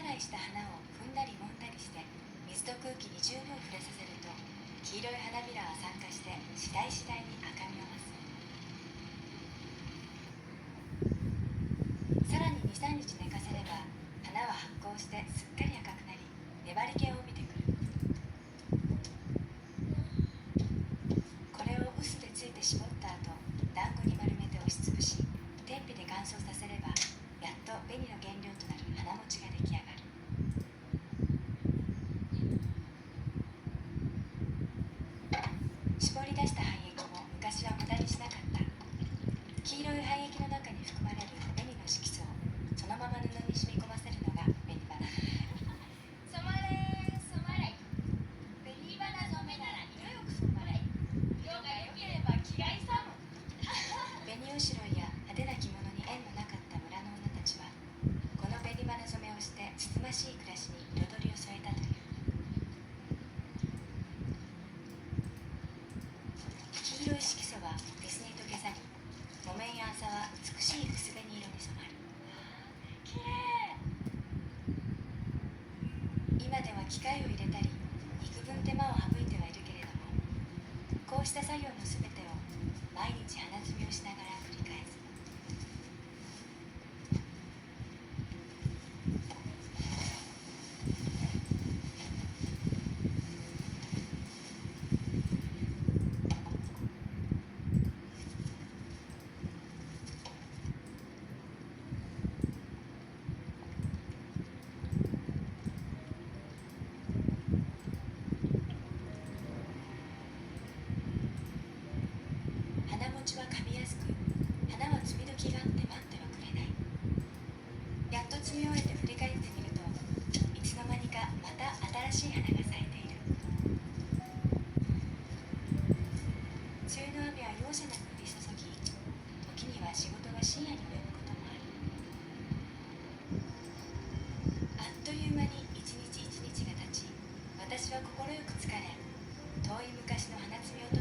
洗いした花を踏んだり揉んだりして水と空気に十分触れさせると、黄色い花びらは酸化して次第に赤みを増す。さらに 2,3 日寝かせれば花は発酵してすっかり赤くなり、粘り気を帯びてくる。これを臼でついて絞った後、団子に丸めて押しつぶし、天日で乾燥させれば、やっと紅の原料となる花餅が出来上がる。絞り出した廃液も昔は無駄にしなかった。黄色い廃液の中に含まれる紅の色素をそのまま布に染み込ませるのが紅花。染まれ染まれ、紅花染めなら色よく染まれ、色が良ければ気が勇む。紅後ろいや派手な着物に縁のなかった村の女たちは、この紅花染めをしてつつましい暮らしに彩りを添えたという。黄色い色素は水に溶け去り、木綿や麻は美しい薄紅色に染まる。きれい。今では機械を入れたり幾分手間を省いてはいるけれども、こうした作業のすべてを毎日花摘みをしながら繰り返す。花餅は噛みやすく、花は摘み時があって待ってはくれない。やっと摘み終えて振り返ってみると、いつの間にかまた新しい花が咲いている。梅雨の雨は容赦なく降り注ぎ、時には仕事が深夜に及ぶこともある。あっという間に一日一日が経ち、私は快く疲れ、遠い昔の花摘みを